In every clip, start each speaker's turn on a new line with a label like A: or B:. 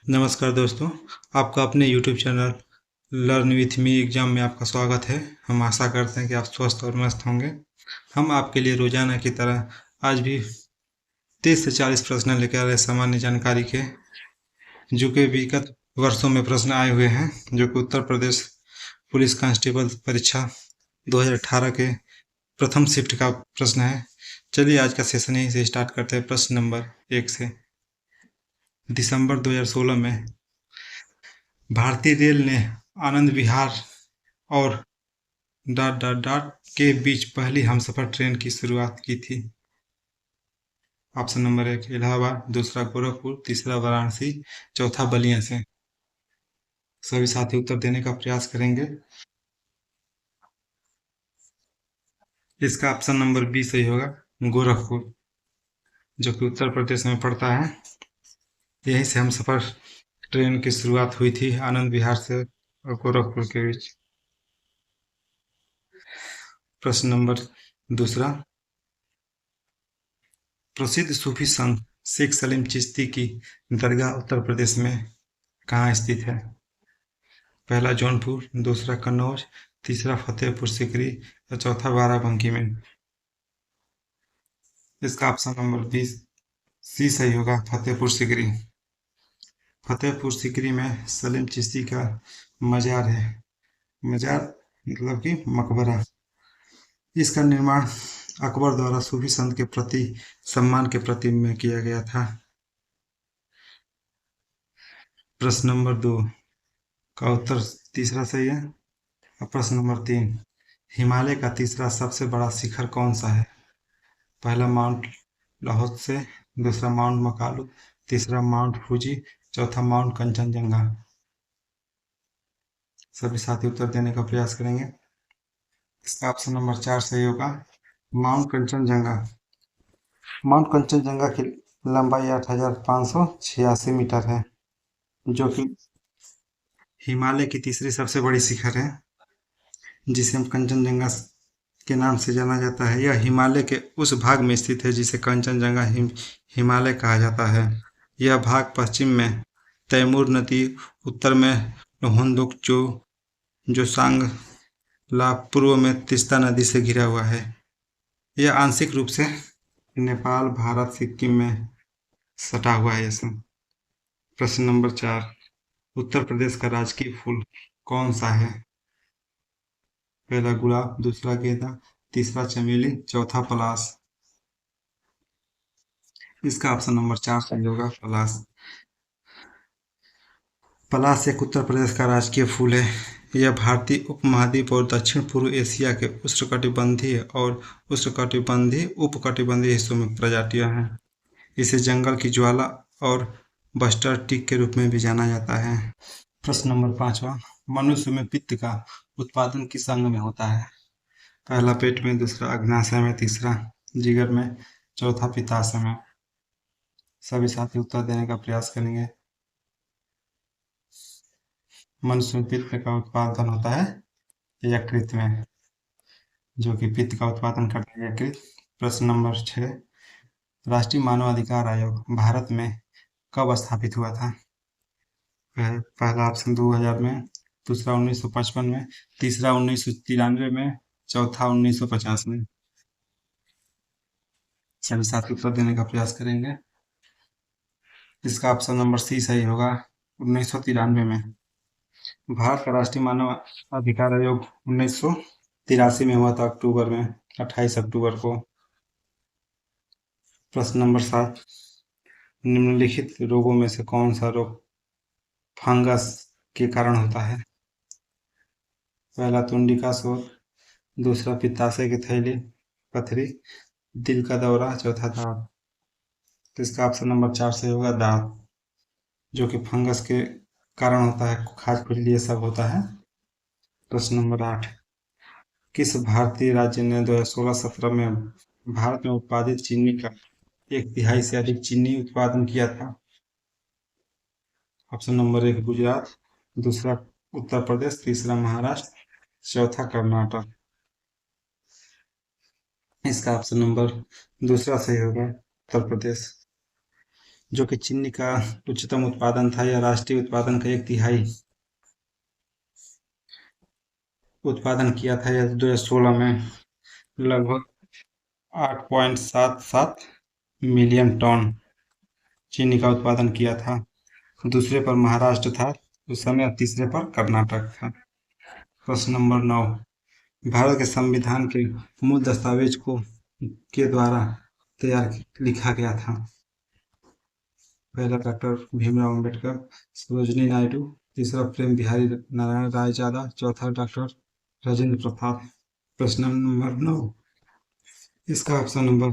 A: नमस्कार दोस्तों, आपका अपने YouTube channel learn with me exam में आपका स्वागत है। हम आशा करते हैं कि आप स्वस्थ और मस्त होंगे। हम आपके लिए रोजाना की तरह आज भी 30 से 40 प्रश्न लेकर आ रहे हैं सामान्य जानकारी के, जो कि विगत वर्षों में प्रश्न आए हुए हैं, जो कि उत्तर प्रदेश पुलिस कांस्टेबल परीक्षा 2018 के प्रथम शिफ्ट का प्रश्न है। चलिए आज का सेशन यहीं से स्टार्ट करते हैं। प्रश्न नंबर 1 से। दिसंबर 2016 में भारतीय रेल ने आनंद विहार और डॉट डॉट डॉट के बीच पहली हमसफर ट्रेन की शुरुआत की थी। ऑप्शन नंबर 1 इलाहाबाद, दूसरा गोरखपुर, तीसरा वाराणसी, चौथा बलिया से। सभी साथी उत्तर देने का प्रयास करेंगे। इसका ऑप्शन नंबर बी सही होगा, गोरखपुर, जो कि उत्तर प्रदेश में पड़ता है। यहीं से हमसफर ट्रेन की शुरुआत हुई थी, आनंद विहार से और गोरखपुर के बीच। प्रश्न नंबर दूसरा, प्रसिद्ध सूफी संत शेख सलीम चिश्ती की दरगाह उत्तर प्रदेश में कहाँ स्थित है? पहला जौनपुर, दूसरा कन्नौज, तीसरा फतेहपुर सीकरी और चौथा बाराबंकी में। इसका ऑप्शन नंबर बी सी सही होगा, फतेहपुर सीकरी। फतेहपुर सीकरी में सलीम चिश्ती का मजार है। मजार मतलब कि मकबरा। इसका निर्माण अकबर द्वारा सूफी संत के प्रति सम्मान के प्रतीक में किया गया था। प्रश्न नंबर 2 का उत्तर तीसरा सही है। अब प्रश्न नंबर 3, हिमालय का तीसरा सबसे बड़ा शिखर कौन सा है? पहला माउंट लाहौत्से, दूसरा माउंट मकालू, तीसरा माउंट फूजी, चौथा माउंट कंचनजंगा। सभी साथी उत्तर देने का प्रयास करेंगे। इसका ऑप्शन नंबर 4 सही होगा, माउंट कंचनजंगा। माउंट कंचनजंगा की लंबाई 8,586 मीटर है, जो कि हिमालय की तीसरी सबसे बड़ी शिखर है, जिसे हम कंचनजंगा के नाम से जाना जाता है। यह हिमालय के उस भाग में स्थित है जिसे कंचनजंगा हिमालय कहा जाता है। यह भाग पश्चिम में तैमूर नदी, उत्तर में लोहंदुकचो जोसांग ला, पूर्व में तीस्ता नदी से घिरा हुआ है। यह आंशिक रूप से नेपाल, भारत, सिक्किम में सटा हुआ है। इसमें प्रश्न नंबर 4, उत्तर प्रदेश का राजकीय फूल कौन सा है? पहला गुलाब, दूसरा गेंदा, तीसरा चमेली, चौथा पलाश। इसका ऑप्शन नंबर 4 सही होगा, पलाश। पलाश एक उत्तर प्रदेश का राजकीय फूल है। यह भारतीय उपमहाद्वीप और दक्षिण पूर्व एशिया के उष्णकटिबंधीय और उष्णकटिबंधीय उपकटिबंधीय हिस्सों में प्रजातियां हैं। इसे जंगल की ज्वाला और बस्टर टिक के रूप में भी जाना जाता है। प्रश्न नंबर 5वां, मनुष्य में पित्त का उत्पादन किस अंग में होता है? पहला पेट में, दूसरा अग्नाशय में, तीसरा जिगर में, चौथा पित्ताशय में। सभी साथी उत्तर देने का प्रयास करेंगे। मनुष्य में पित्त का उत्पादन होता है यकृत में, जो कि पित्त का उत्पादन करता है यकृत। प्रश्न नंबर 6, राष्ट्रीय मानवाधिकार आयोग भारत में कब स्थापित हुआ था? पहला ऑप्शन 2000 में, दूसरा 1955 में, तीसरा 1993 में, चौथा 1950 में। सभी साथी उत्तर देने का प्रयास करेंगे। इसका ऑप्शन नंबर सी सही होगा, 1993 में। भारत का राष्ट्रीय मानव अधिकार आयोग 1983 में हुआ था, अक्टूबर में, 28 अक्टूबर को। प्रश्न नंबर 7, निम्नलिखित रोगों में से कौन सा रोग फंगस के कारण होता है? पहला तुंडी का शोथ, दूसरा पित्ताशय की थैली पथरी, दिल का दौरा, चौथा दांत। तो इसका ऑप्शन नंबर 4 से होगा, दांत, जो कि फंगस के कारण होता है, खाज खुजली ये सब होता है। प्रश्न नंबर 8, किस भारतीय राज्य ने 2016-17 में भारत में उत्पादित चीनी का 1/3 से अधिक चीनी उत्पादन किया था? ऑप्शन नंबर 1 गुजरात, दूसरा उत्तर प्रदेश, तीसरा महाराष्ट्र, चौथा कर्नाटक। इसका ऑप्शन नंबर दूसरा सही होगा, उत्तर प्रदेश। जो कि चीनी का उच्चतम उत्पादन था। यह राष्ट्रीय उत्पादन का 1/3 उत्पादन किया था। यह 2016 में लगभग 8.77 मिलियन टन चीनी का उत्पादन किया था। दूसरे पर महाराष्ट्र था उस समय, और तीसरे पर कर्नाटक था। प्रश्न नंबर 9, भारत के संविधान के मूल दस्तावेज को के द्वारा तैयार लिखा गया था। पहला डॉक्टर भीमराव अम्बेडकर, सरोजिनी नायडू, तीसरा प्रेम बिहारी नारायण रायजादा, चौथा डॉक्टर राजेंद्र प्रसाद। प्रश्न नंबर 9, इसका ऑप्शन नंबर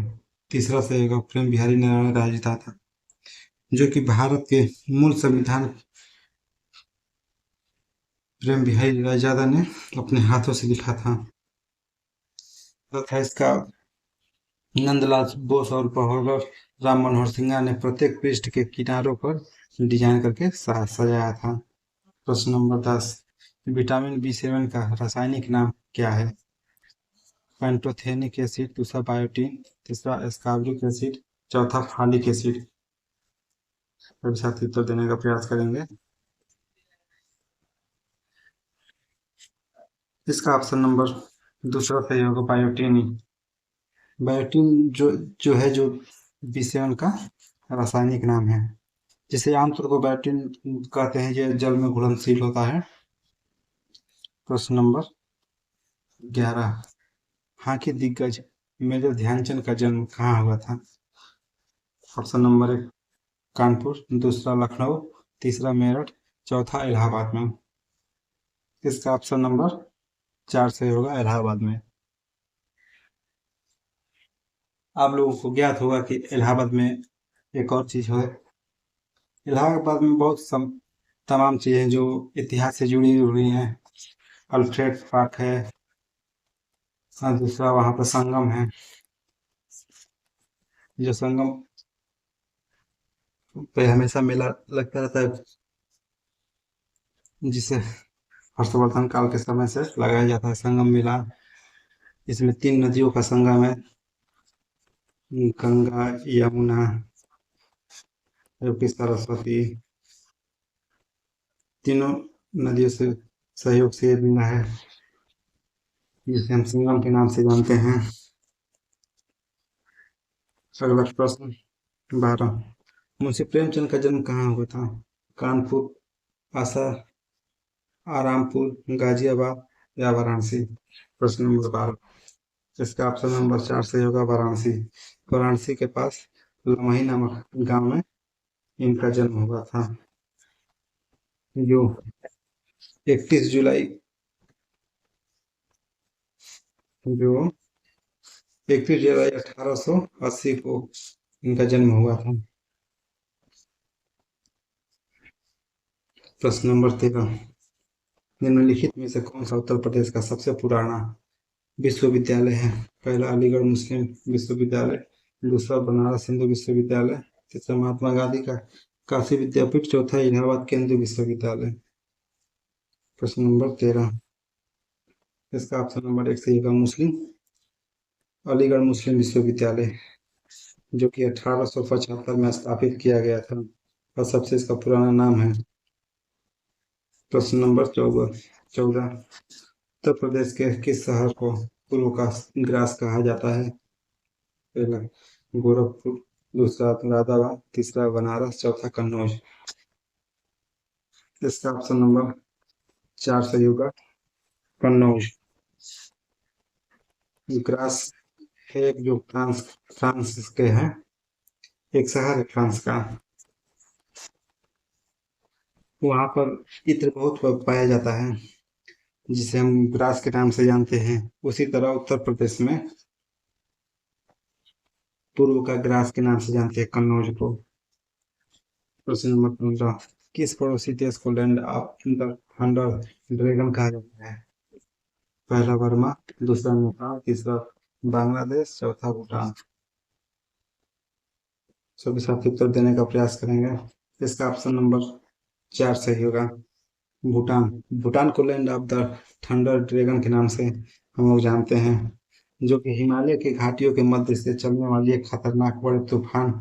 A: तीसरा सही होगा, प्रेम बिहारी नारायण रायजादा, जो कि भारत के मूल संविधान प्रेम बिहारी रायजादा ने अपने हाथों से लिखा था तथा इसका नंदलाल बोस और गवर्नर राम मनोहर सिन्हा ने प्रत्येक पृष्ठ के किनारों पर डिजाइन करके सजाया था। प्रश्न नंबर 10, विटामिन बी7 का रासायनिक नाम क्या है? पैंटोथेनिक एसिड, दूसरा बायोटीन, तीसरा एस्कॉर्बिक एसिड, चौथा फॉलिक एसिड। सभी साथी उत्तर देने का प्रयास करेंगे। इसका ऑप्शन नंबर दूसरा सही होगा, बायोटीन। बायोटीन जो बी7 का रासायनिक नाम है, जिसे आमतौर पर बायोटीन कहते हैं। ये जल में घुलनशील होता है। प्रश्न नंबर 11, हॉकी दिग्गज मेजर ध्यानचंद का जन्म कहाँ हुआ था? ऑप्शन नंबर 1 कानपुर, दूसरा लखनऊ, तीसरा मेरठ, चौथा इलाहाबाद में। इसका ऑप्शन नंबर 4 सही होगा, इलाहाबाद में। आप लोगों को ज्ञात होगा कि इलाहाबाद में एक और चीज है। इलाहाबाद में तमाम चीजें जो इतिहास से जुड़ी हुई हैं। अल्फ्रेड पार्क है, और दूसरा वहाँ पर संगम है, जो संगम पे हमेशा मेला लगता रहता है, जिसे हर्षवर्धन काल के समय से लगाया जाता है संगम मेला। इसमें 3 नदियों का संगम है, गंगा, यमुना, जबकि सरस्वती। तीनों नदियों से सहयोग से मिला है, जिसे हम संगम के नाम से जानते हैं। अगला प्रश्न 12, मुंशी प्रेमचंद का जन्म कहाँ हुआ था? कानपुर, आसा, आरामपुर, गाजियाबाद या वाराणसी। प्रश्न नंबर 12, इसका ऑप्शन नंबर 4 सही होगा, वाराणसी। वाराणसी के पास लमही नामक गांव में इनका जन्म हुआ था, जो 31 जुलाई जो 31 जुलाई 1880 को इनका जन्म हुआ था। प्रश्न नंबर 13, निम्नलिखित में से कौन सा उत्तर प्रदेश का सबसे पुराना विश्वविद्यालय है? पहला अलीगढ़ मुस्लिम विश्वविद्यालय, दूसरा बनारस हिंदू विश्वविद्यालय, तीसरा महात्मा गांधी का काशी विद्यापीठ, चौथा इलाहाबाद केंद्रीय विश्वविद्यालय। प्रश्न नंबर 13, इसका ऑप्शन नंबर 1 सही होगा, मुस्लिम अलीगढ़ मुस्लिम विश्वविद्यालय, जो कि 1875 में स्थापित किया गया था और सबसे इसका पुराना नाम है। प्रश्न नंबर 14, उत्तर प्रदेश के किस शहर को पूर्व का ग्रास कहा जाता है? पहला गोरखपुर, दूसरा मुरादाबाद, तीसरा बनारस, चौथा कन्नौज। इसका ऑप्शन नंबर 4 सही होगा, कन्नौज। ग्रास है जो फ्रांस के हैं, एक शहर है फ्रांस का। वहाँ पर इत्र बहुत पाया जाता है, जिसे हम ग्रास के नाम से जानते हैं। उसी तरह उत्तर प्रदेश में पूर्व का ग्रास के नाम से जानते हैं कन्नौज को। प्रश्न नंबर 15, किस पड़ोसी देश को land of the thunder dragon कहा जाता है? पहला बर्मा, दूसरा नेपाल, तीसरा बांग्लादेश, चौथा भूटान। सभी साथी उत्तर देने का प्रयास करेंगे। इसका ऑप्शन नंबर 4 सही होगा, भूटान। भूटान को land of the thunder dragon के नाम से हम लोग जानते हैं, जो कि हिमालय की घाटियों के मध्य से चलने वाली एक खतरनाक बड़े तूफान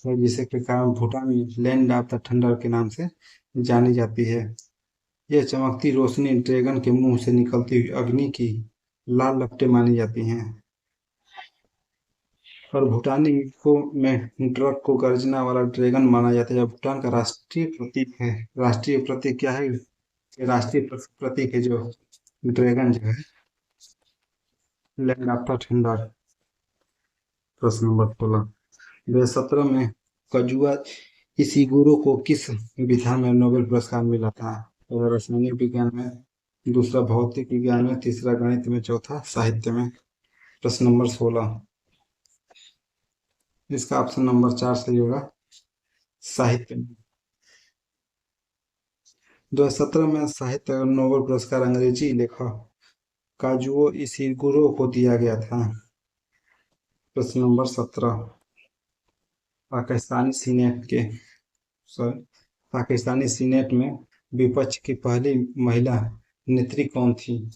A: और जिसे के कारण Bhutan land of the thunder के नाम से जानी जाती है। यह चमकती रोशनी ड्रैगन के मुंह से निकलती हुई अग्नि की लाल लपटें मानी जाती हैं। और भूटानी को में ड्रग को गर्जना वाला ड्रैगन माना जाता है। यह भूटान का राष्ट्रीय प्रतीक है। राष्ट्रीय प्रतीक क्या है? ये राष्ट्रीय प्रतीक है जो ड्रैगन जो है, लैंड ऑफ द थंडर। प्रश्न नंबर 16, 2017 में कजुआ इशिगुरो को किस विधा में नोबेल पुरस्कार मिला था? पहला रासायनिक विज्ञान में, दूसरा भौतिक विज्ञान में, तीसरा गणित में, चौथा साहित्य में। प्रश्न नंबर 16, इसका ऑप्शन नंबर 4 सही होगा, साहित्य में। 2017 में साहित्य नोबेल पुरस्कार अंग्रेजी लेखक काजुओ इशिगुरो को दिया गया था। प्रश्न नंबर 17, पाकिस्तानी सीनेट के सॉरी पाकिस्तानी सीनेट में विपक्ष की पहली महिला नेत्री कौन थी?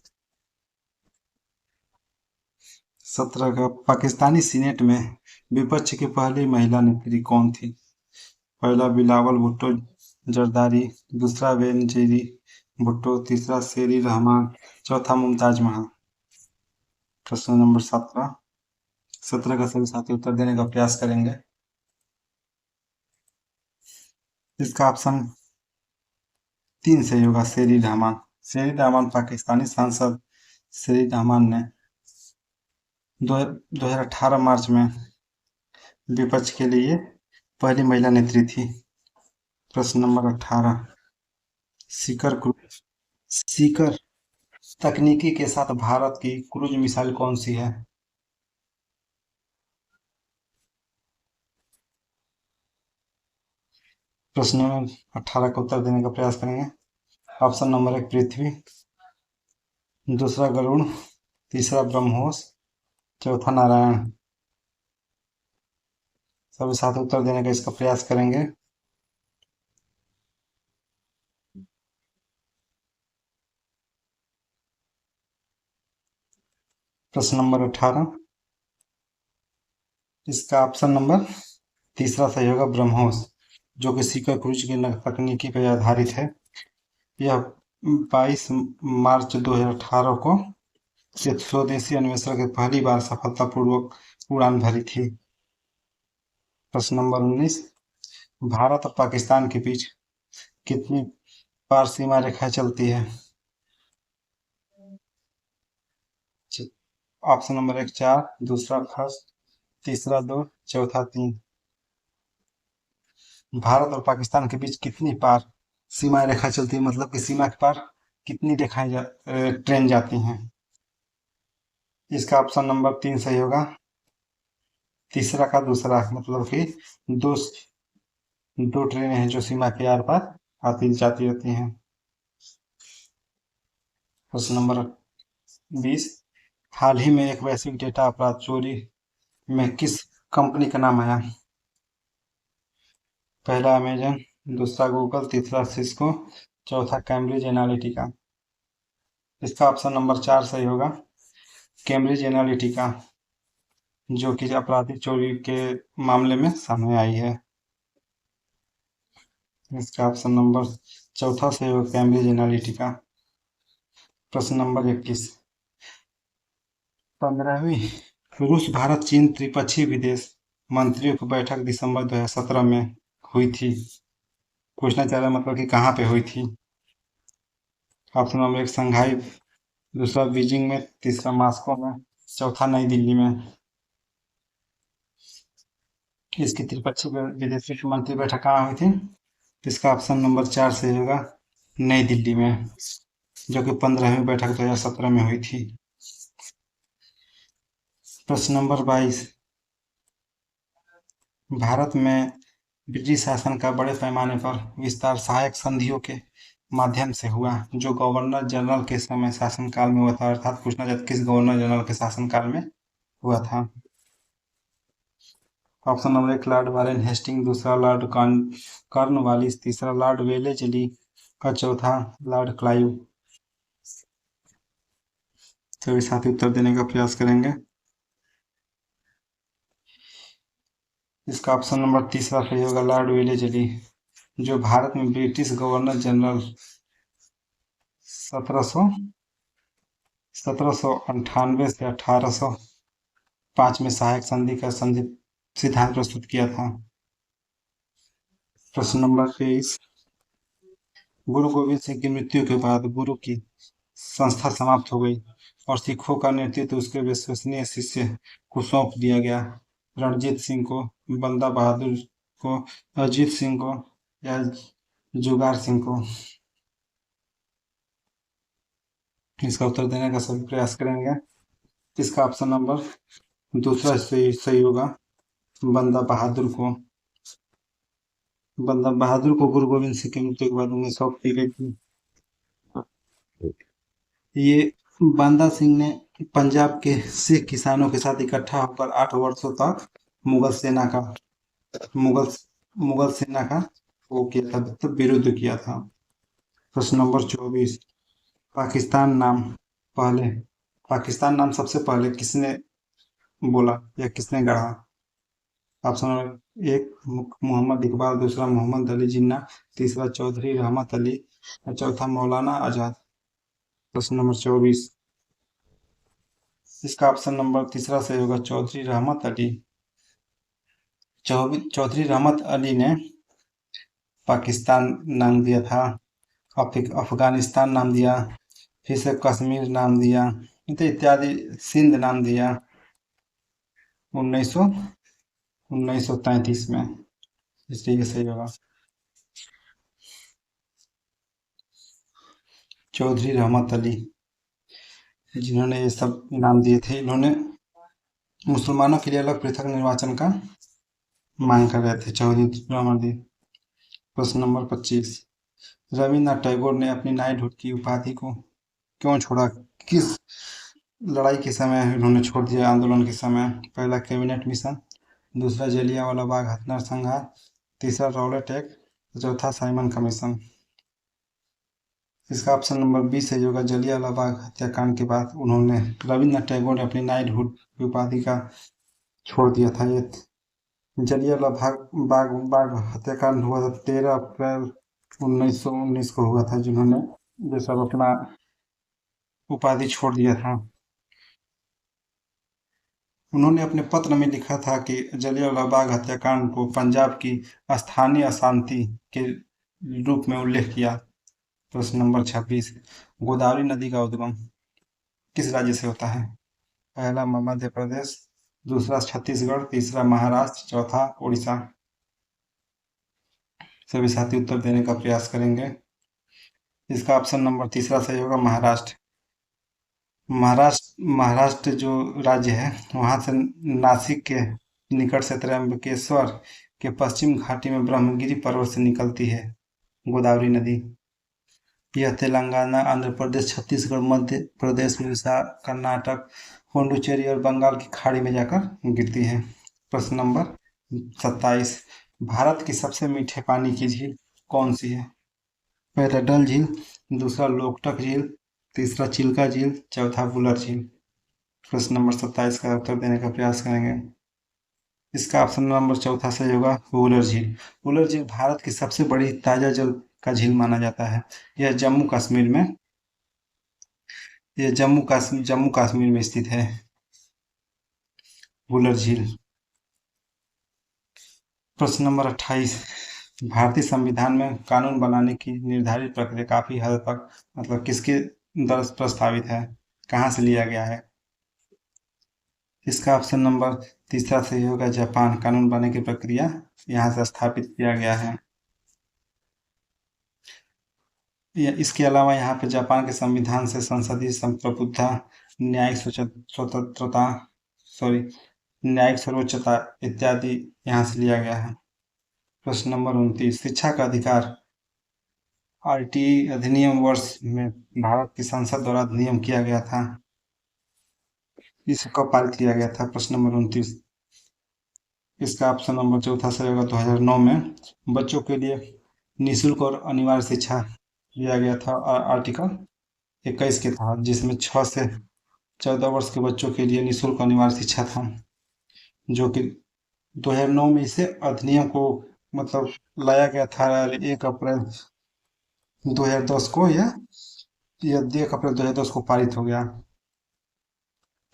A: 17 का पाकिस्तानी सीनेट में विपक्ष की पहली महिला नेत्री कौन थी? पहला बिलावल भुट्टो जरदारी, दूसरा बेनजीर भुट्टो, तीसरा शेरी रहमान, चौथा मुमताज महल। प्रश्न नंबर 17, 17 का सभी साथी उत्तर देने का प्रयास करेंगे। इसका ऑप्शन 3 सही होगा, शेरी रहमान। शेरी रहमान पाकिस्तानी सांसद शेरी रहमान ने 2018 मार्च में विपक्ष के लिए पहली महिला नेत्री थी। प्रश्न नंबर 18, सीकर तकनीकी के साथ भारत की क्रूज मिसाइल कौन सी है? प्रश्न नंबर 18 का उत्तर देने का प्रयास करेंगे। ऑप्शन नंबर 1 पृथ्वी, दूसरा गरुड़, तीसरा ब्रह्मोस, चौथा नारायण। सभी साथ उत्तर देने का इसका प्रयास करेंगे। प्रश्न नंबर 18, इसका ऑप्शन नंबर तीसरा सही होगा, ब्रह्मोस, जो कि सीकर क्रूज की तकनीकी पर आधारित है। यह 22 मार्च 2018 को स्वदेशी अन्वेषण की पहली बार सफलतापूर्वक उड़ान भरी थी। प्रश्न नंबर 19, भारत और पाकिस्तान के बीच कितनी बार सीमा रेखा चलती है? ऑप्शन नंबर 1 4, दूसरा फर्स्ट, तीसरा 2, चौथा 3। भारत और पाकिस्तान के बीच कितनी बार सीमा रेखा चलती है, मतलब कि सीमा के पार कितनी ट्रेन जाती हैं? इसका ऑप्शन नंबर 3 सही होगा, तीसरा का दूसरा, मतलब कि दो दो ट्रेनें हैं जो सीमा के आर पार आती जाती रहती हैं। प्रश्न नंबर 20, हाल ही में एक वैश्विक डेटा अपराध चोरी में किस कंपनी का नाम आया? पहला अमेजन, दूसरा गूगल, तीसरा सिस्को, चौथा कैम्ब्रिज एनालिटिका। इसका ऑप्शन नंबर 4 सही होगा, कैम्ब्रिज एनालिटिका, जो कि आपराधिक चोरी के मामले में सामने आई है। इसका ऑप्शन नंबर चौथा सही होगा, कैम्ब्रिज एनालिटिका। प्रश्न नंबर 21, 15वीं रूस भारत चीन त्रिपक्षीय विदेश मंत्रियों की बैठक दिसंबर 2017 में हुई थी। पूछना चाह रहा है मतलब कि कहाँ पे हुई थी? ऑप्शन नंबर 1 शंघाई, दूसरा बीजिंग में, तीसरा मॉस्को में, चौथा नई दिल्ली में। इसकी त्रिपक्षीय विदेश मंत्री बैठक कहाँ हुई थी? इसका ऑप्शन नंबर 4 सही होगा, नई दिल्ली में, जो कि 15वीं बैठक 2017 में हुई थी। प्रश्न नंबर 22, भारत में ब्रिटिश शासन का बड़े पैमाने पर विस्तार सहायक संधियों के माध्यम से हुआ, जो गवर्नर जनरल के समय शासनकाल में हुआ था। अर्थात पूछना चाहते किस गवर्नर जनरल के शासनकाल में हुआ था? Option number 1 lord Warren Hasting, दूसरा लॉर्ड कॉर्नवालिस, तीसरा लॉर्ड वेलेस्ली और चौथा लॉर्ड क्लाइव। सभी साथी उत्तर देने का प्रयास करेंगे। इसका ऑप्शन नंबर तीसरा सही होगा लॉर्ड वेलेजली, जो भारत में ब्रिटिश गवर्नर जनरल 1700 1798 से 1805 में सहायक संधि का संधि सिद्धांत प्रस्तुत किया था। प्रश्न नंबर 23, गुरु गोविंद सिंह की मृत्यु के बाद गुरु की संस्था समाप्त हो गई और सिखों का नेतृत्व उसके विश्वसनीय शिष्य को सौंप दिया गया। रणजीत सिंह को, बंदा बहादुर को, अजीत सिंह को या जुगार सिंह को? इसका उत्तर देने का सभी प्रयास करेंगे। इसका ऑप्शन नंबर दूसरा सही होगा, बंदा बहादुर को। बंदा बहादुर को गुरु गोविंद सिंह की मृत्यु के बाद उन्हें सौंप दी गई थी। ये बांदा सिंह ने पंजाब के सिख किसानों के साथ इकट्ठा होकर 8 वर्षों तक मुगल मुगल सेना का वो किया था, मतलब विरुद्ध किया था। प्रश्न नंबर 24, पाकिस्तान नाम पहले पाकिस्तान नाम सबसे पहले किसने बोला या किसने गढ़ा? ऑप्शन नंबर 1 मोहम्मद इकबाल, दूसरा मोहम्मद अली जिन्ना, तीसरा चौधरी रहमत अली और चौथा मौलाना आजाद। प्रश्न नंबर 24, इसका ऑप्शन नंबर तीसरा सही होगा चौधरी रहमत अली। चौधरी रहमत अली ने पाकिस्तान नाम दिया था, अफगानिस्तान नाम दिया, फिर से कश्मीर नाम दिया, इत्यादि सिंध नाम दिया 1933 में, इसलिए सही होगा चौधरी रहमत अली, जिन्होंने ये सब नाम दिए थे। इन्होंने मुसलमानों के लिए अलग पृथक निर्वाचन का मांग कर रहे थे चौधरी रहमत अली। प्रश्न नंबर 25, रविन्द्रनाथ टैगोर ने अपनी नाइटहुड की उपाधि को क्यों छोड़ा? किस लड़ाई के समय उन्होंने छोड़ दिया? आंदोलन के समय? पहला कैबिनेट मिशन, दूसरा जलियांवाला बाग नरसंहार, तीसरा रॉलेट एक्ट, चौथा साइमन कमीशन। इसका ऑप्शन नंबर 20 सही होगा, जलियांवाला बाग हत्याकांड के बाद उन्होंने रविन्द्रनाथ टैगोर ने अपनी नाइटहुड की उपाधि का छोड़ दिया था। ये जलियांवाला बाग हत्याकांड हुआ था 13 अप्रैल 1919 को हुआ था, जिन्होंने ये सब अपना उपाधि छोड़ दिया था। उन्होंने अपने पत्र में लिखा था कि जलियांवाला बाग हत्याकांड को पंजाब की स्थानीय अशांति के रूप में उल्लेख किया। प्रश्न नंबर 26, गोदावरी नदी का उद्गम किस राज्य से होता है? पहला मध्य प्रदेश, दूसरा छत्तीसगढ़, तीसरा महाराष्ट्र, चौथा उड़ीसा। सभी साथी उत्तर देने का प्रयास करेंगे। इसका ऑप्शन नंबर तीसरा सही होगा, महाराष्ट्र। महाराष्ट्र जो राज्य है वहाँ से नासिक के निकट से त्र्यंबकेश्वर के पश्चिम घाटी में ब्रह्मगिरी पर्वत से निकलती है गोदावरी नदी। यह तेलंगाना, आंध्र प्रदेश, छत्तीसगढ़, मध्य प्रदेश, उड़ीसा, कर्नाटक, पुडुचेरी और बंगाल की खाड़ी में जाकर गिरती है। प्रश्न नंबर 27, भारत की सबसे मीठे पानी की झील कौन सी है? पहला डल झील, दूसरा लोकटक झील, तीसरा चिल्का झील, चौथा वुलर झील। प्रश्न नंबर 27 का उत्तर देने का प्रयास करेंगे। इसका ऑप्शन नंबर चौथा सही होगा, वुलर झील। वुलर झील भारत की सबसे बड़ी ताजा जल का झील माना जाता है। यह जम्मू कश्मीर में स्थित है वुलर झील। प्रश्न नंबर 28, भारतीय संविधान में कानून बनाने की निर्धारित प्रक्रिया काफी हद तक मतलब किसके द्वारा प्रस्तावित है, कहाँ से लिया गया है? इसका ऑप्शन नंबर तीसरा सही होगा, जापान। कानून बनाने की प्रक्रिया यहाँ से स्थापित किया गया है। इसके अलावा यहाँ पे जापान के संविधान से संसदीय संप्रभुता, न्यायिक स्वतंत्रता, न्यायिक सर्वोच्चता इत्यादि यहाँ से लिया गया है। प्रश्न नंबर 29, शिक्षा का अधिकार आरटीई अधिनियम वर्ष में भारत की संसद द्वारा अधिनियम किया गया था। इसे कब पारित किया गया था? प्रश्न नंबर 29, इसका ऑप्शन नंबर चौथा सही होगा, 2009 में। बच्चों के लिए निःशुल्क और अनिवार्य शिक्षा दिया गया था आर्टिकल 21 के तहत, जिसमें 6 से 14 वर्ष के बच्चों के लिए निःशुल्क अनिवार्य शिक्षा था, जो कि 2009 में इसे अधिनियम को मतलब लाया गया था। 1 अप्रैल 2010 को यह 1 अप्रैल 2010 को पारित हो गया।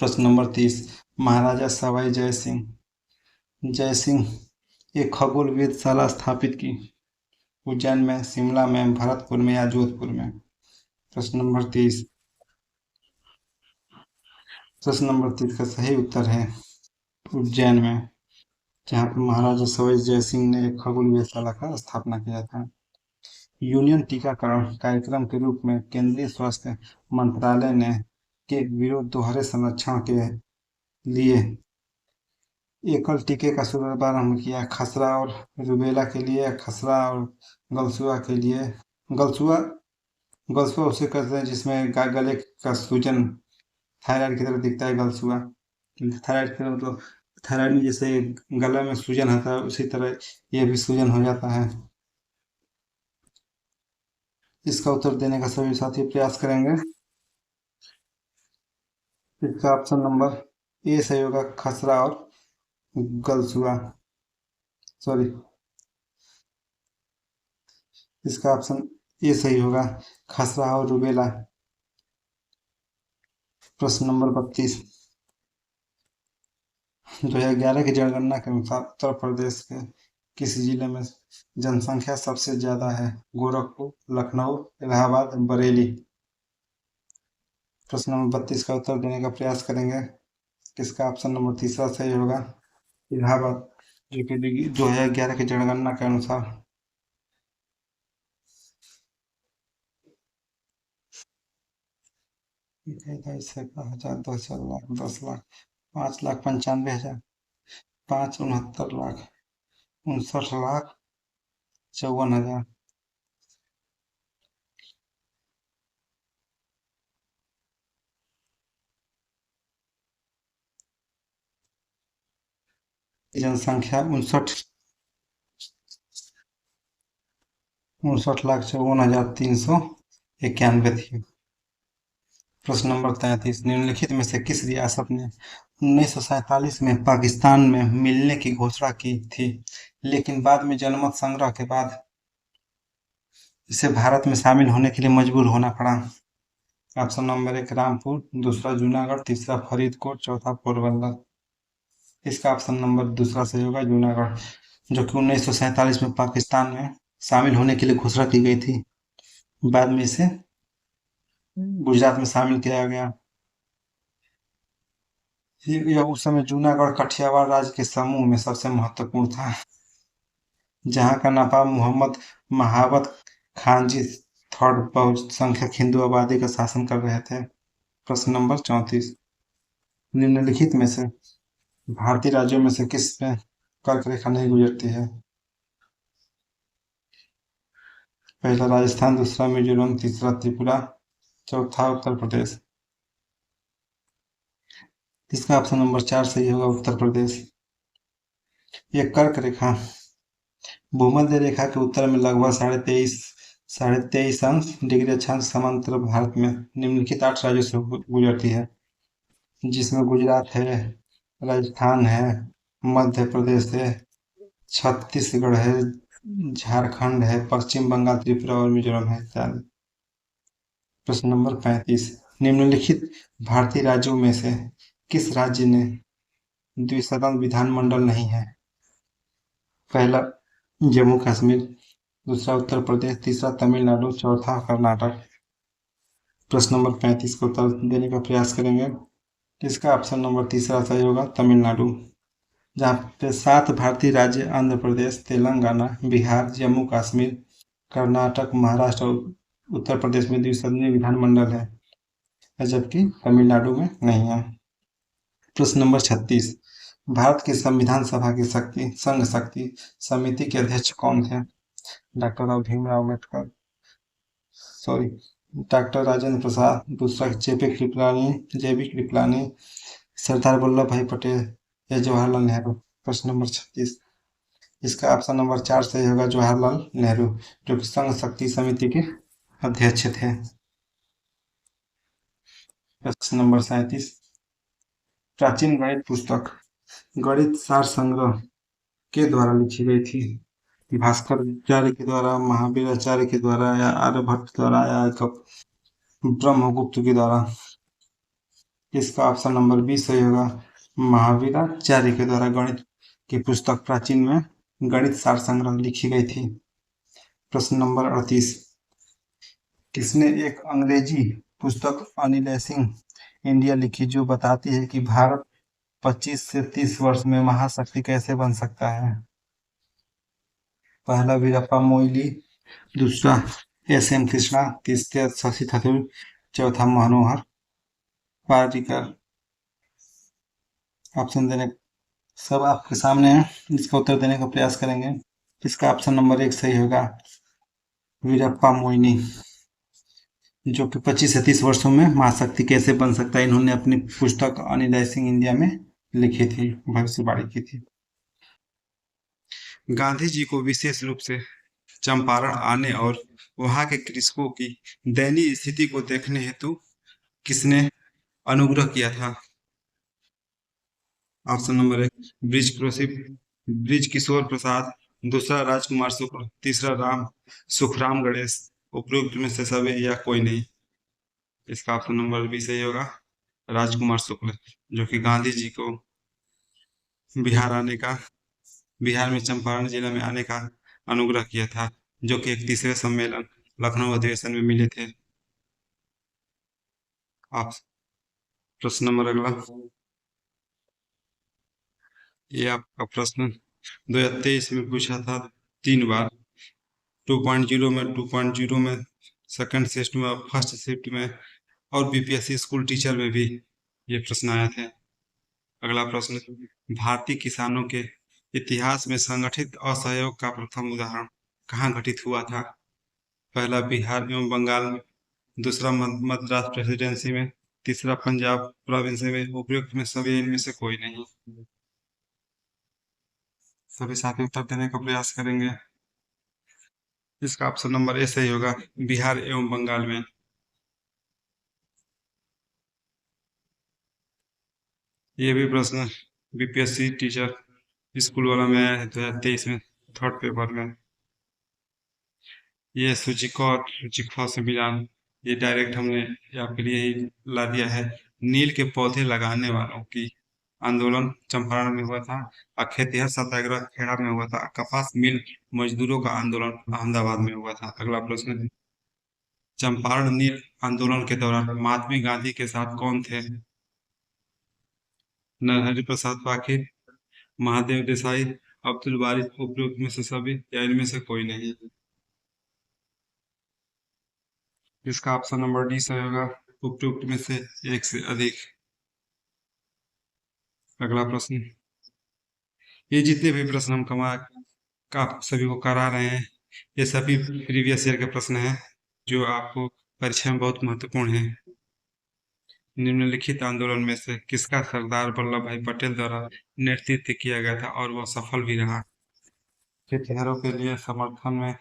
A: प्रश्न नंबर 30, महाराजा सवाई जय सिंह एक खगोल वेधशाला स्थापित की। उज्जैन में, शिमला में, भरतपुर में या जोधपुर में। प्रश्न नंबर 30। प्रश्न नंबर 30 का सही उत्तर है उज्जैन में, जहाँ पर महाराजा सवाई जय सिंह ने एक खगोल वेधशाला का स्थापना किया था। यूनियन टीकाकरण कार्यक्रम के रूप में केंद्रीय स्वास्थ्य मंत्रालय ने के विरुद्ध दोहरे संरक्षण के लिए एकल टीके का शुभारंभ किया। खसरा और रूबेला के लिए, खसरा और गलसुआ के लिए। गलसुआ गलसुआ उसे कहते हैं जिसमें गले का सूजन थायराइड की तरह दिखता है। गलसुआ थायराइड का मतलब थायराइड में जैसे गला में सूजन होता है, उसी तरह ये भी सूजन हो जाता है। इसका उत्तर देने का सभी साथी प्रयास करेंगे। इसका ऑप्शन नंबर ए सही होगा, खसरा और गलसुआ। सॉरी, इसका ऑप्शन ए सही होगा, खसरा और रूबेला। प्रश्न नंबर 32, 2011 की जनगणना के अनुसार उत्तर प्रदेश के किस जिले में जनसंख्या सबसे ज्यादा है? गोरखपुर, लखनऊ, इलाहाबाद, बरेली। प्रश्न नंबर 32 का उत्तर देने का प्रयास करेंगे। किसका ऑप्शन नंबर तीसरा सही होगा, इलाहाबाद, जो कि 2011 की जनगणना के अनुसार। हजार, 2 हजार, 10 लाख, 5,95,000, 5,69,00,000, 59,00,000, 54,000। जनसंख्या 59,54,391 थी। प्रश्न नंबर 33, निम्नलिखित में से किस रियासत ने 1947 में पाकिस्तान में मिलने की घोषणा की थी, लेकिन बाद में जनमत संग्रह के बाद इसे भारत में शामिल होने के लिए मजबूर होना पड़ा? ऑप्शन नंबर 1 रामपुर, दूसरा जूनागढ़, तीसरा फरीदकोट, चौथा पोरबंदर। इसका ऑप्शन नंबर दूसरा सही होगा, जूनागढ़, जो कि 1947 में पाकिस्तान में शामिल होने के लिए घोषणा की गई थी। बाद में इसे गुजरात में शामिल किया गया। यह उस समय जूनागढ़ कठियावाड़ राज्य के समूह में सबसे महत्वपूर्ण था, जहां का नवाब मोहम्मद महाबत खानजी थर्ड बहुसंख्यक हिंदू आबादी का शासन कर रहे थे। प्रश्न नंबर 34, निम्नलिखित में से भारतीय राज्यों में से किस में कर्क रेखा नहीं गुजरती है? पहला राजस्थान, दूसरा मिजोरम, तीसरा त्रिपुरा, चौथा उत्तर प्रदेश। इसका ऑप्शन नंबर 4 सही होगा, उत्तर प्रदेश। ये कर्क रेखा भूमध्य रेखा के उत्तर में लगभग 23.5 डिग्री अक्षांश समांतर भारत में निम्नलिखित 8 राज्यों से गुजरती है, जिसमें गुजरात है, राजस्थान है, मध्य प्रदेश है, छत्तीसगढ़ है, झारखंड है, पश्चिम बंगाल, त्रिपुरा और मिजोरम है इत्यादि। प्रश्न नंबर 35, निम्नलिखित भारतीय राज्यों में से किस राज्य ने द्विसदन विधानमंडल नहीं है? पहला जम्मू कश्मीर, दूसरा उत्तर प्रदेश, तीसरा तमिलनाडु, चौथा कर्नाटक। प्रश्न नंबर 35 को उत्तर देने का प्रयास करेंगे। इसका ऑप्शन नंबर तीसरा सही होगा, तमिलनाडु, जहाँ पे 7 भारतीय राज्य आंध्र प्रदेश, तेलंगाना, बिहार, जम्मू कश्मीर, कर्नाटक, महाराष्ट्र और उत्तर प्रदेश में द्विसदनीय विधानमंडल है, जबकि तमिलनाडु में नहीं है। प्रश्न नंबर 36, भारत की संविधान सभा की संघ शक्ति समिति के अध्यक्ष कौन थे? Doctor Bhimrao Ambedkar, sorry, doctor Rajendra Prasad, दूसरा जेबी कृपलानी, सरदार वल्लभ भाई पटेल या जवाहरलाल नेहरू। प्रश्न नंबर 36, इसका ऑप्शन नंबर 4 सही होगा, जवाहरलाल नेहरू, जो कि संघ शक्ति समिति के अध्यक्ष थे। प्रश्न नंबर 37, प्राचीन गणित पुस्तक गणित सार संग्रह के द्वारा लिखी गई थी? भास्कराचार्य के द्वारा, महावीराचार्य के द्वारा, या आर्यभट्ट द्वारा, या ब्रह्मगुप्त के द्वारा? इसका ऑप्शन नंबर बी सही होगा। महावीराचार्य के द्वारा गणित की पुस्तक प्राचीन में गणित सार संग्रह लिखी गई थी। प्रश्न नंबर 38, किसने एक अंग्रेजी पुस्तक अनलैसिंग इंडिया लिखी जो बताती है कि भारत 25 से 30 वर्ष में महाशक्ति कैसे बन सकता है? पहला वीरप्पा मोइली, दूसरा एस.एम. कृष्णा, तीसरा शशि थरूर, चौथा मनोहर पार्रिकर। ऑप्शन देने सब आपके सामने है, इसका उत्तर देने का प्रयास करेंगे। इसका ऑप्शन नंबर 1 सही होगा, वीरप्पा मोइनी, जो कि 25 से 30 वर्षों में महाशक्ति कैसे बन सकता है इन्होंने अपनी पुस्तक अनलैसिंग इंडिया में लिखी थी, भविष्यवाणी की थी। गांधी जी को विशेष रूप से चंपारण आने और वहां के कृषकों की दयनीय स्थिति को देखने हेतु किसने अनुग्रह किया था? ऑप्शन नंबर 1 ब्रिज किशोर प्रसाद, दूसरा राजकुमार शुक्ल, तीसरा सुखराम गणेश। उपरोक्त में से सभी या कोई नहीं? इसका ऑप्शन नंबर बी सही होगा, राजकुमार शुक्ल, जो कि गांधी जी को बिहार में चंपारण जिला में आने का अनुग्रह किया था, जो कि एक तीसरे सम्मेलन लखनऊ अधिवेशन में मिले थे। आप प्रश्न नंबर अगला, ये आपका प्रश्न 2023 में पूछा था 3 बार, 2.0 में, 2.0 में, सेकंड शिफ्ट में, फर्स्ट शिफ्ट में, और बीपीएससी स्कूल टीचर में भी ये प्रश्न आए थे। अगला प्रश्न, भारतीय किसानों के इतिहास में संगठित असहयोग का प्रथम उदाहरण कहाँ घटित हुआ था? पहला बिहार एवं बंगाल में, दूसरा मद्रास प्रेसिडेंसी में, तीसरा पंजाब प्रोविंस में। उपयुक्त में सभी इनमें से कोई नहीं? सभी साथी उत्तर देने का प्रयास करेंगे। इसका ऑप्शन नंबर ए सही होगा, बिहार एवं बंगाल में। ये भी प्रश्न बीपीएससी टीचर स्कूल वाला में आया है 2023 में, थर्ड पेपर में। ये सूचिका से मिलान, ये डायरेक्ट हमने आपके लिए ही ला दिया है। नील के पौधे लगाने वालों की आंदोलन चंपारण में हुआ था, और खेतिहर सत्याग्रह खेड़ा में हुआ था। कपास मिल मजदूरों का आंदोलन अहमदाबाद में हुआ था। अगला प्रश्न, चंपारण नील आंदोलन के दौरान महात्मा गांधी के साथ कौन थे? नरहरि प्रसाद पाटिल, महादेव देसाई, अब्दुल बारी। उपयुक्त में से सभी या इनमें से कोई नहीं? इसका ऑप्शन नंबर डी सही होगा, उपयुक्त में से एक से अधिक। अगला प्रश्न, ये जितने भी प्रश्न हम का सभी को करा रहे हैं, ये सभी प्रीवियस ईयर के प्रश्न हैं जो आपको परीक्षा में बहुत महत्वपूर्ण है। निम्नलिखित आंदोलन में से किसका सरदार वल्लभ भाई पटेल द्वारा नेतृत्व किया गया था और वह सफल भी रहा? खेतिहरों के लिए समर्थन में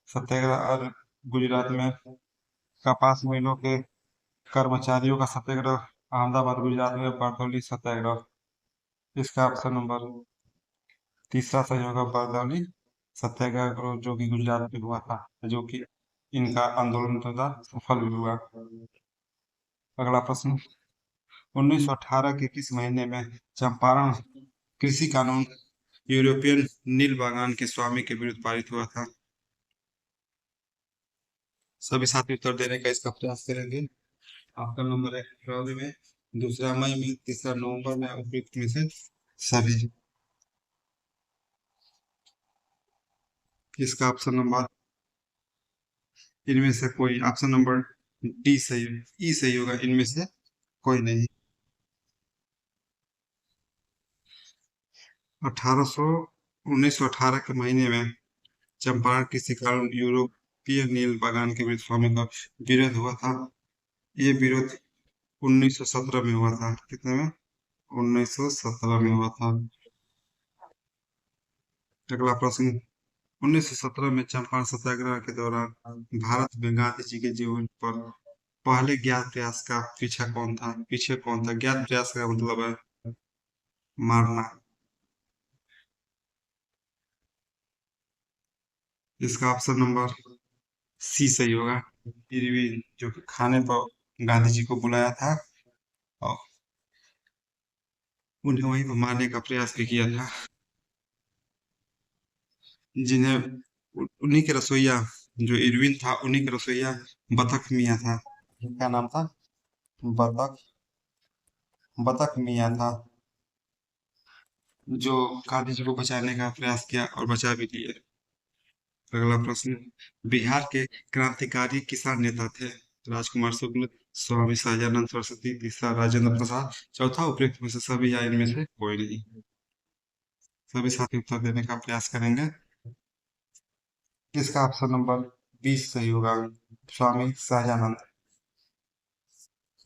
A: सत्याग्रह, और गुजरात में कपास मिलों के कर्मचारियों का सत्याग्रह, अहमदाबाद गुजरात में बारडोली सत्याग्रह। इसका ऑप्शन नंबर तीसरा सही होगा, बारडोली सत्याग्रह, जो कि गुजरात में हुआ था, जो कि इनका आंदोलन तथा सफल भी हुआ। अगला प्रश्न, 1918 के किस महीने में चंपारण कृषि कानून यूरोपियन नील बागान के स्वामी के विरुद्ध पारित हुआ था? सभी साथी उत्तर देने का इसका प्रयास करेंगे। आपका नंबर है फरवरी में, दूसरा मई में, तीसरा नवंबर में। उपयुक्त में से सभी? इसका ऑप्शन नंबर इनमें से कोई? ऑप्शन नंबर डी सही, ई सही होगा, इनमें से कोई नहीं। 1918 के महीने में चंपारण कृषि कानून यूरोपीय नील बागान के विरुद्ध स्वामी का विरोध हुआ था। ये विरोध 1917 में हुआ था। कितने में? 1917 में हुआ था। अगला प्रश्न, 1917 में चंपारण सत्याग्रह के दौरान भारत में गांधी जी के जीवन पर पहले ज्ञात प्रयास का पीछे कौन था? ज्ञात प्रयास का मतलब है मारना। इसका ऑप्शन नंबर सी सही होगा। इरविन, जो कि खाने पर गांधी जी को बुलाया था और उन्हें वहीं पर मारने का प्रयास भी किया था, जिन्हें उन्हीं के रसोईया, जो इरविन था उन्हीं के रसोईया बतख मियाँ था। क्या नाम था? बतख, बतख मियाँ था, जो गांधी जी को बचाने का प्रयास किया और बचा भी लिए। अगला प्रश्न, बिहार के क्रांतिकारी किसान नेता थे? राजकुमार शुक्ल, स्वामी सहजानंद सरस्वती, तीसरा राजेंद्र प्रसाद, चौथा उपयुक्त में से सभी या इनमें से कोई नहीं। सभी साथी उत्तर देने का प्रयास करेंगे। इसका ऑप्शन नंबर 20 सही होगा, स्वामी सहजानंद,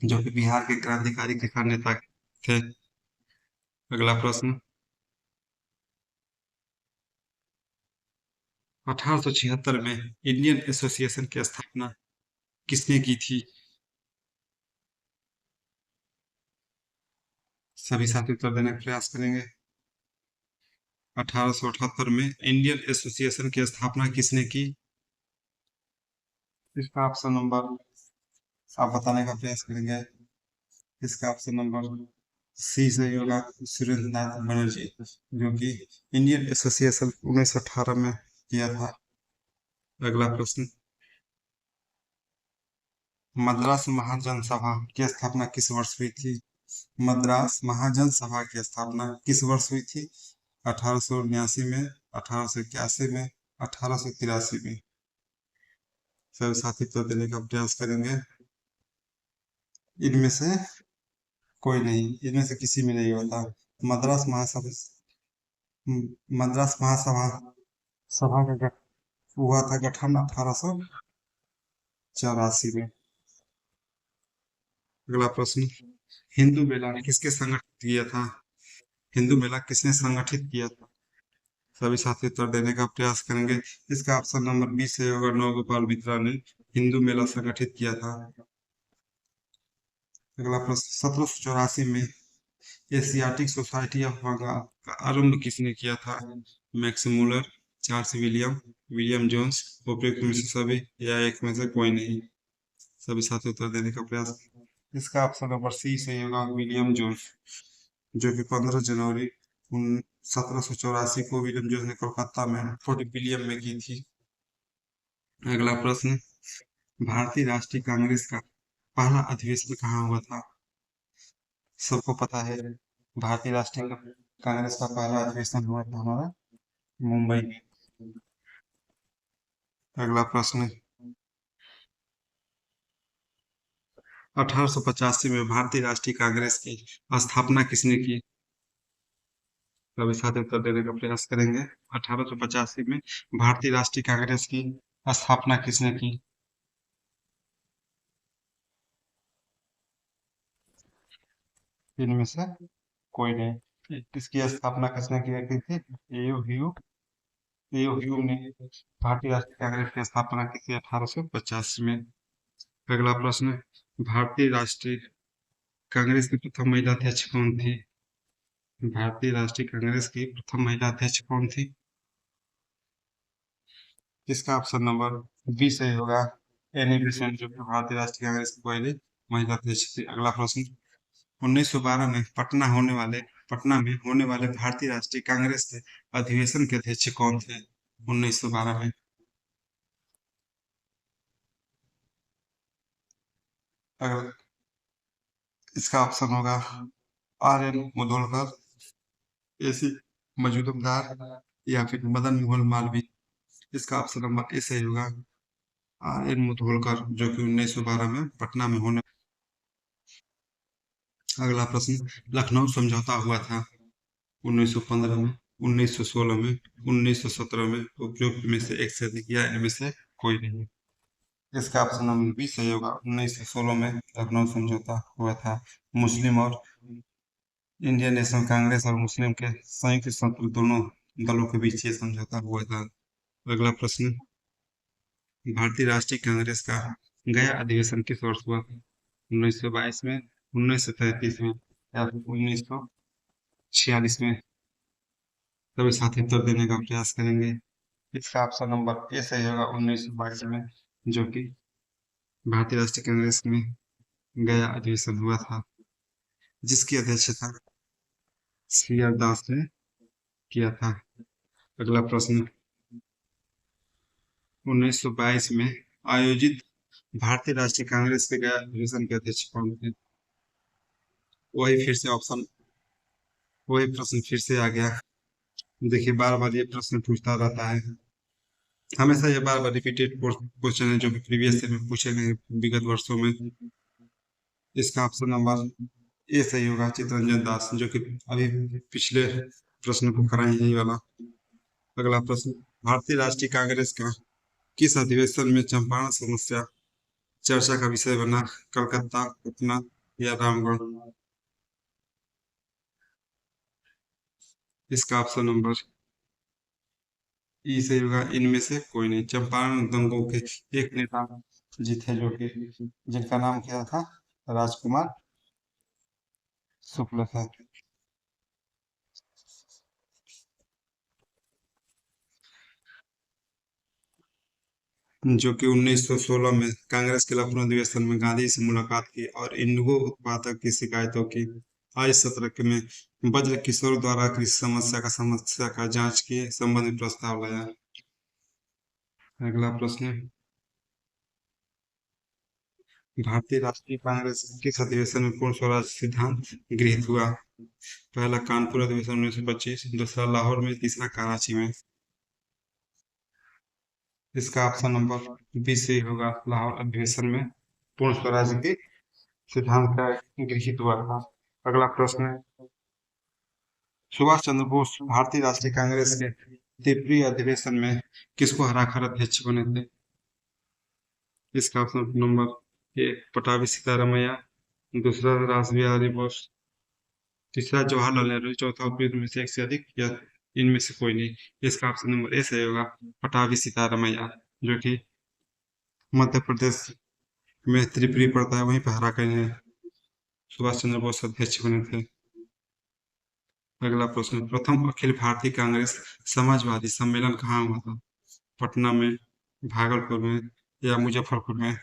A: जो कि बिहार के क्रांतिकारी किसान नेता थे। अगला प्रश्न, 1876 में इंडियन एसोसिएशन की स्थापना किसने की थी? सभी साथी उत्तर देने का प्रयास करेंगे। 1878 में इंडियन एसोसिएशन की स्थापना किसने की? इसका ऑप्शन नंबर आप बताने का प्रयास करेंगे। इसका ऑप्शन नंबर सी सही होगा, सुरेंद्रनाथ बनर्जी, जो कि इंडियन एसोसिएशन 1918 में किया था। अगला प्रश्न, मद्रास महाजन सभा की स्थापना किस वर्ष हुई थी? मद्रास महाजन सभा की स्थापना किस वर्ष हुई थी? 1879 में, 1881 में, 1883 में। सभी साथी उत्तर देने का प्रयास करेंगे। इनमें से कोई नहीं, इनमें से किसी में नहीं होता। मद्रास महासभा, मद्रास महासभा सभा का हुआ था गठन 1884 में। अगला प्रश्न, हिंदू मेला किसके संगठित किया था? हिंदू मेला किसने संगठित किया था? सभी साथी उत्तर देने का प्रयास करेंगे। इसका ऑप्शन नंबर 20 है होगा, नवगोपाल मित्रा ने हिंदू मेला संगठित किया था। अगला प्रश्न, 1784 में एशियाटिक सोसाइटी ऑफ बंगाल का आरंभ किसने किया था? Max Muller, Charles William, William Jones, उपयुक्त में से सभी या एक में से कोई नहीं। सभी साथी उत्तर देने का प्रयास। इसका ऑप्शन नंबर सी सही होगा, विलियम जोन्स, जो कि 15 जनवरी 1784 को विलियम जोन्स ने कोलकाता में फोर्ट विलियम में की थी। अगला प्रश्न, भारतीय राष्ट्रीय कांग्रेस का पहला अधिवेशन कहाँ हुआ था? सबको पता है, भारतीय राष्ट्रीय कांग्रेस का पहला अधिवेशन हुआ था हमारा मुंबई में। अगला प्रश्न, 1885 में भारतीय राष्ट्रीय कांग्रेस की स्थापना किसने की? सभी साथी उत्तर देने का प्रयास करेंगे। 1885 में भारतीय राष्ट्रीय कांग्रेस की स्थापना किसने की? इनमें से कोई नहीं। इसकी स्थापना किसने की थी? एयू ह्यू, एयू ह्यू ने भारतीय राष्ट्रीय कांग्रेस की स्थापना की थी 1885 में। अगला प्रश्न, भारतीय राष्ट्रीय कांग्रेस की प्रथम महिला अध्यक्ष कौन थी? भारतीय राष्ट्रीय कांग्रेस की प्रथम महिला अध्यक्ष कौन थी? इसका ऑप्शन नंबर बी सही होगा, एनी बेसेंट, जो कि भारतीय राष्ट्रीय कांग्रेस की पहली महिला अध्यक्ष थी। अगला प्रश्न, 1912 में पटना में होने वाले भारतीय राष्ट्रीय कांग्रेस के अधिवेशन के अध्यक्ष कौन थे? 1912 में। अगर इसका ऑप्शन होगा R N Mudholkar, A C Majumdar, या फिर मदन मोहन मालवीय। इसका ऑप्शन नंबर ए सही होगा, आर एन मुधोलकर, जो कि 1912 में पटना में होने। अगला प्रश्न, लखनऊ समझौता हुआ था 1915 में, 1916 में, 1917 में, उपयुक्त में से एक से अधिक या इनमें से कोई नहीं। इसका ऑप्शन नंबर बी सही होगा, 1916 में लखनऊ समझौता हुआ था। मुस्लिम और इंडियन नेशनल कांग्रेस और मुस्लिम के संयुक्त शत्रु दोनों दलों के बीच ये समझौता हुआ था। अगला प्रश्न, भारतीय राष्ट्रीय कांग्रेस का गया अधिवेशन किस वर्ष हुआ? 1922 में, 1933 में, या फिर 1946 में। सभी साथी उत्तर देने का प्रयास करेंगे। इसका ऑप्शन नंबर ए सही होगा 1922 में, जो कि भारतीय राष्ट्रीय कांग्रेस में गया अधिवेशन हुआ था, जिसकी अध्यक्षता सी आर दास ने किया था। अगला प्रश्न, 1922 में आयोजित भारतीय राष्ट्रीय कांग्रेस के गया अधिवेशन के अध्यक्ष कौन थे? वही फिर से ऑप्शन वही प्रश्न फिर से आ गया। देखिए, बार बार ये प्रश्न पूछता रहता है, हमेशा ये बार बार रिपीटेड क्वेश्चन है जो कि प्रीवियस ईयर में पूछे गए विगत वर्षों में। इसका ऑप्शन नंबर ए सही होगा, चित्तरंजन दास, जो कि अभी पिछले प्रश्न को कराए यही वाला। अगला प्रश्न, भारतीय राष्ट्रीय कांग्रेस का किस अधिवेशन में चंपारण समस्या चर्चा का विषय बना? कलकत्ता, पटना या रामगढ़? इसका ऑप्शन नंबर ई सही होगा, इनमें से कोई नहीं। चंपारण दंगों के एक नेता जी थे, जो कि जिनका नाम क्या था? राजकुमार शुक्ल था। जो कि 1916 में कांग्रेस के लखनऊ अधिवेशन में गांधी से मुलाकात की और इंडिगो उत्पादक की शिकायतों की आज सत्र में ब्रज किशोर द्वारा कृषि समस्या का जांच के संबंध में प्रस्ताव लाया। अगला प्रश्न, भारतीय राष्ट्रीय कांग्रेस किस अधिवेशन में पूर्ण स्वराज सिद्धांत गृहीत हुआ? पहला कानपुर अधिवेशन 1925, दूसरा लाहौर में, तीसरा कराची में। इसका ऑप्शन नंबर बी सही होगा, लाहौर अधिवेशन में पूर्ण स्वराज के सिद्धांत का गृहीत हुआ था। अगला प्रश्न है, सुभाष चंद्र बोस भारतीय राष्ट्रीय कांग्रेस के त्रिपुरी अधिवेशन में किसको हराकर अध्यक्ष बने थे? इसका option number A Pattabhi Sitaramayya, दूसरा रास बिहारी बोस, तीसरा जवाहरलाल नेहरू, चौथा उपयुक्त में से एक से अधिक या इनमें से कोई नहीं। इसका ऑप्शन नंबर ए सही होगा, पटाभी सीतारामैया, जो कि मध्य प्रदेश में त्रिपुरी पड़ता है, वहीं पर हरा कर सुभाष चंद्र बोस अध्यक्ष बने थे। अगला प्रश्न, प्रथम अखिल भारतीय कांग्रेस समाजवादी सम्मेलन कहाँ हुआ था? पटना में, भागलपुर में या मुजफ्फरपुर में?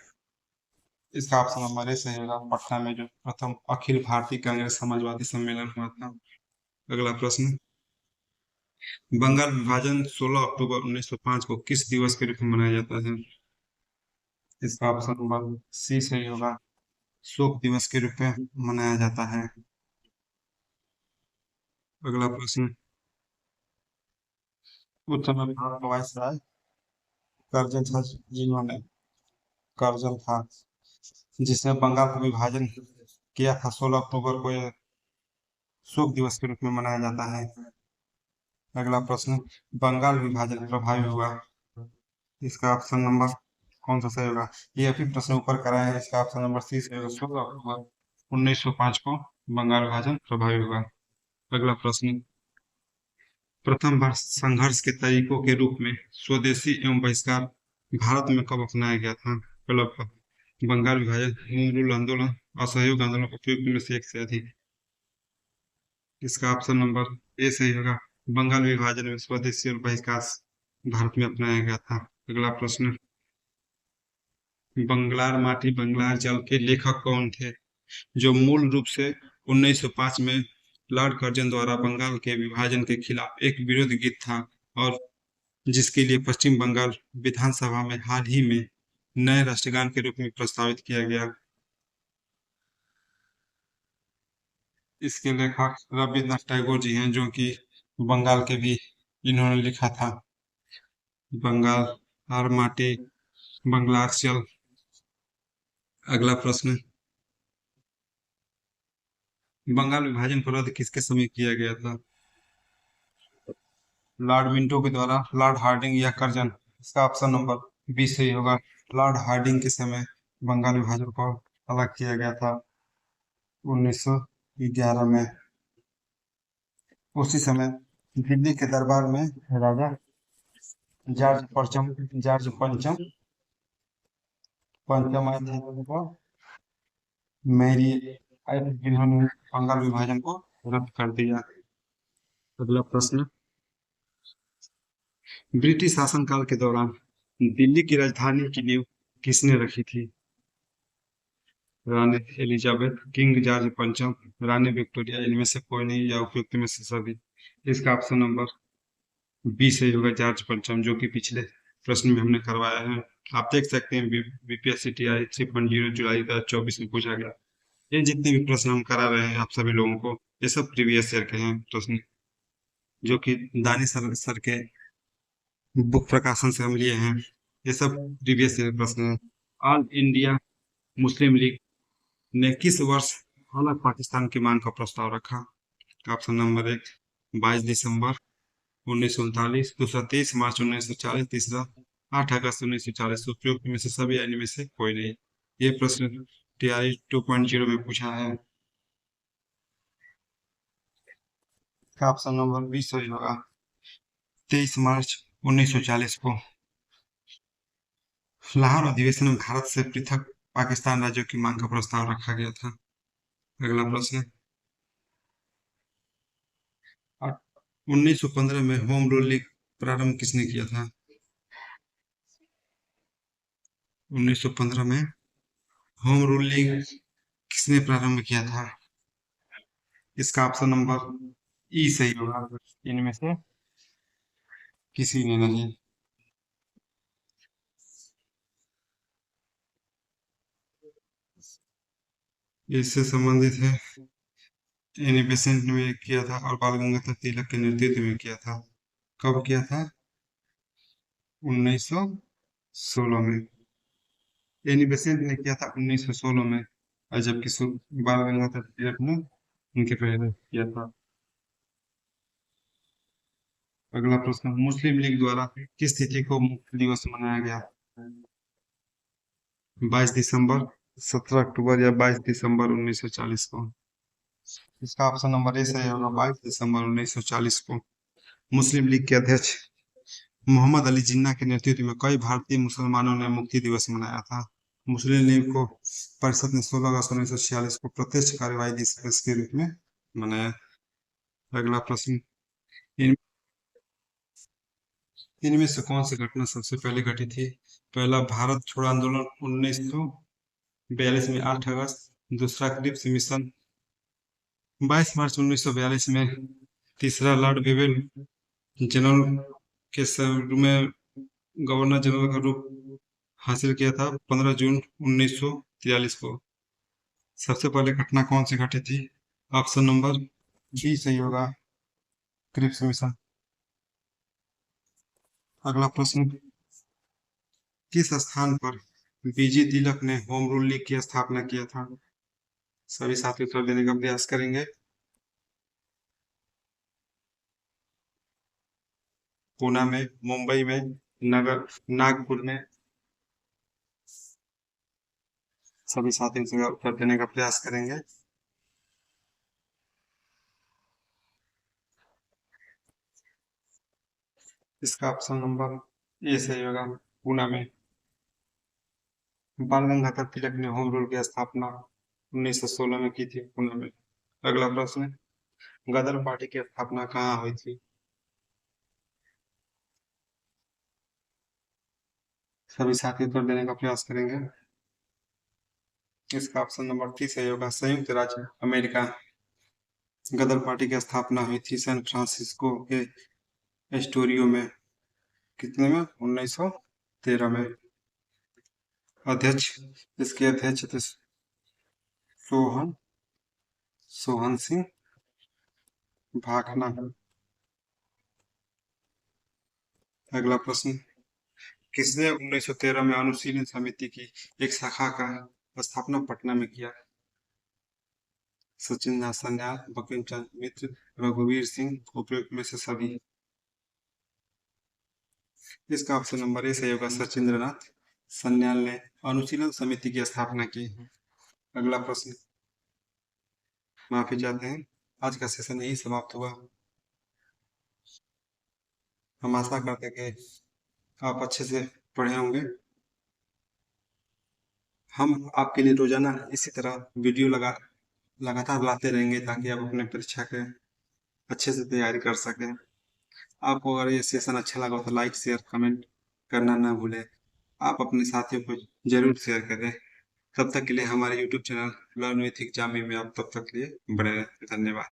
A: इसका ऑप्शन नंबर ए सही होगा, पटना में जो प्रथम अखिल भारतीय कांग्रेस समाजवादी सम्मेलन हुआ था। अगला प्रश्न, बंगाल विभाजन 16 अक्टूबर 1905 को किस दिवस के रूप में मनाया जाता है? इसका ऑप्शन नंबर सी सही होगा, शोक दिवस के रूप में मनाया जाता है। अगला प्रश्न, उस समय भारत का वायसराय करजन था, जिन्होंने करजन था जिसने बंगाल का विभाजन किया था। 16 अक्टूबर को यह शोक दिवस के रूप में मनाया जाता है। अगला प्रश्न, बंगाल विभाजन प्रभावी हुआ? इसका ऑप्शन नंबर कौन सा सही होगा? ये अभी प्रश्न ऊपर कराया है, इसका ऑप्शन नंबर सी सही होगा, 16 अक्टूबर 1905 को बंगाल विभाजन प्रभावी हुआ। अगला प्रश्न, प्रथम बार संघर्ष के तरीकों के रूप में स्वदेशी एवं बहिष्कार भारत में कब अपनाया गया था? पहला बंगाल विभाजन, होम रूल आंदोलन, असहयोग आंदोलन, उपयुक्त में से एक से अधिक। इसका ऑप्शन नंबर ए सही होगा, बंगाल विभाजन में स्वदेशी और बहिष्कार भारत में अपनाया गया था। अगला प्रश्न, बंगलार माटी बंगलार जल के लेखक कौन थे, जो मूल रूप से 1905 में लॉर्ड कर्जन द्वारा बंगाल के विभाजन के खिलाफ एक विरोध गीत था और जिसके लिए पश्चिम बंगाल विधानसभा में हाल ही में नए राष्ट्रगान के रूप में प्रस्तावित किया गया? इसके लेखक रविन्द्रनाथ टैगोर जी हैं, जो कि बंगाल के भी इन्होंने लिखा था। बंगाल और माटी बंगलार चल। अगला प्रश्न, बंगाल विभाजन को रद्द किसके समय किया गया था? लॉर्ड मिंटो के द्वारा, लॉर्ड हार्डिंग या कर्जन? इसका ऑप्शन नंबर बी सही होगा, लॉर्ड हार्डिंग के समय बंगाल विभाजन को अलग किया गया था 1911 में। उसी समय दिल्ली के दरबार में राजा जॉर्ज पंचम पंचम आए थे, उनको मेरी जिन्होंने बंगाल विभाजन को रद्द कर दिया। अगला प्रश्न, ब्रिटिश शासनकाल के दौरान दिल्ली की राजधानी की नींव किसने रखी थी? रानी एलिजाबेथ, किंग जॉर्ज पंचम, रानी विक्टोरिया, इनमें से कोई नहीं या उपयुक्त में से सभी। इसका ऑप्शन नंबर बी सही होगा, जॉर्ज पंचम, जो कि पिछले प्रश्न में हमने करवाया है। आप देख सकते हैं बीपीएससी टीआई 3.0 जुलाई 2024 में पूछा गया। ये जितने भी प्रश्न हम करा रहे हैं आप सभी लोगों को, ये सब प्रीवियस ईयर के हैं प्रश्न, जो कि दानी सर के बुक प्रकाशन से हम लिए हैं। ये सब प्रीवियस ईयर प्रश्न है। ऑल इंडिया मुस्लिम लीग ने किस वर्ष अलग पाकिस्तान की मांग का प्रस्ताव रखा? ऑप्शन नंबर एक 22 दिसंबर 1939, दूसरा 23 मार्च 1940, तीसरा 8 अगस्त 1940। उपयुक्त में से सभी या इनमें से कोई नहीं। ये प्रश्न टीआई 2.0 में पूछा है। ऑप्शन नंबर बी सही होगा, 23 मार्च 1940 को लाहौर अधिवेशन में भारत से पृथक पाकिस्तान राज्यों की मांग का प्रस्ताव रखा गया था। अगला प्रश्न, 1915 में होम रूल लीग प्रारंभ किसने किया था? 1915 में होम रूल लीग किसने प्रारंभ किया था? इसका ऑप्शन नंबर ई सही होगा, इनमें से किसी ने नहीं। इससे संबंधित है, एनी बेसेंट ने किया था और बाल गंगाधर तिलक के नेतृत्व में किया था। कब किया था? 1916 में। एनी बेसेंट ने किया था 1916 में, और जबकि बाल गंगाधर तिलक ने उनके पहले किया था। अगला प्रश्न, मुस्लिम लीग द्वारा किस तिथि को मुक्ति दिवस मनाया गया? 22 दिसंबर, 17 अक्टूबर या 22 दिसंबर 1940 को। इसका ऑप्शन नंबर ए सही होगा, 22 दिसंबर 1940 को। मुस्लिम लीग के अध्यक्ष मोहम्मद अली जिन्ना के नेतृत्व में कई भारतीय मुसलमानों ने मुक्ति दिवस मनाया था। मुस्लिम लीग को परिषद ने 16 अगस्त 1946 को प्रत्यक्ष कार्यवाही दिवस के रूप में मनाया। अगला प्रश्न, इन इनमें से कौन सी घटना सबसे पहले घटी थी? पहला, भारत छोड़ो आंदोलन 1942 में 8 अगस्त। दूसरा, क्रिप्स मिशन 22 मार्च 1942 में। तीसरा, लॉर्ड विवेल जनरल के में गवर्नर जनरल का रूप हासिल किया था 15 जून 1943 को। सबसे पहले घटना कौन सी घटी थी? ऑप्शन नंबर बी सही होगा, क्रिप्स मिशन। अगला प्रश्न, किस स्थान पर बीजी तिलक ने होम रूल लीग की स्थापना किया था? सभी साथी उत्तर देने का प्रयास करेंगे। पूना में, मुंबई में, नगर नागपुर में। सभी साथी उत्तर देने का प्रयास करेंगे। इसका ऑप्शन नंबर ए सही होगा, पूना में। बाल गंगाधर तिलक ने होम रूल की स्थापना 1916 में की थी, पुणे में। अगला प्रश्न, गदर पार्टी की स्थापना कहाँ हुई थी? सभी साथी उत्तर देने का प्रयास करेंगे। इसका ऑप्शन नंबर सी सही होगा, संयुक्त राज्य अमेरिका। गदर पार्टी की स्थापना हुई थी सैन फ्रांसिस्को के एस्टोरियो में। कितने में? 1913 में। अध्यक्ष, इसके अध्यक्ष थे सोहन सोहन सिंह भाखना। अगला प्रश्न, किसने 1913 में अनुशीलन समिति की एक शाखा का स्थापना पटना में किया? सचिंद्र सन्याल, बंकिम चंद्र मित्र, रघुवीर सिंह, उपयुक्त में से सभी। इसका ऑप्शन नंबर ए सही होगा, सचिंद्र नाथ सन्याल ने अनुशीलन समिति की स्थापना की। अगला प्रश्न, माफी चाहते हैं, आज का सेशन यही समाप्त हुआ। हम आशा करते हैं कि आप अच्छे से पढ़े होंगे। हम आपके लिए रोजाना इसी तरह वीडियो लगातार लाते रहेंगे ताकि आप अपने परीक्षा के अच्छे से तैयारी कर सकें। आपको अगर ये सेशन अच्छा लगा हो तो लाइक शेयर कमेंट करना ना भूलें। आप अपने साथियों को जरूर शेयर करें। तब तक के लिए हमारे YouTube channel learn with examinee में आप तब तक के लिए बने रहें। धन्यवाद।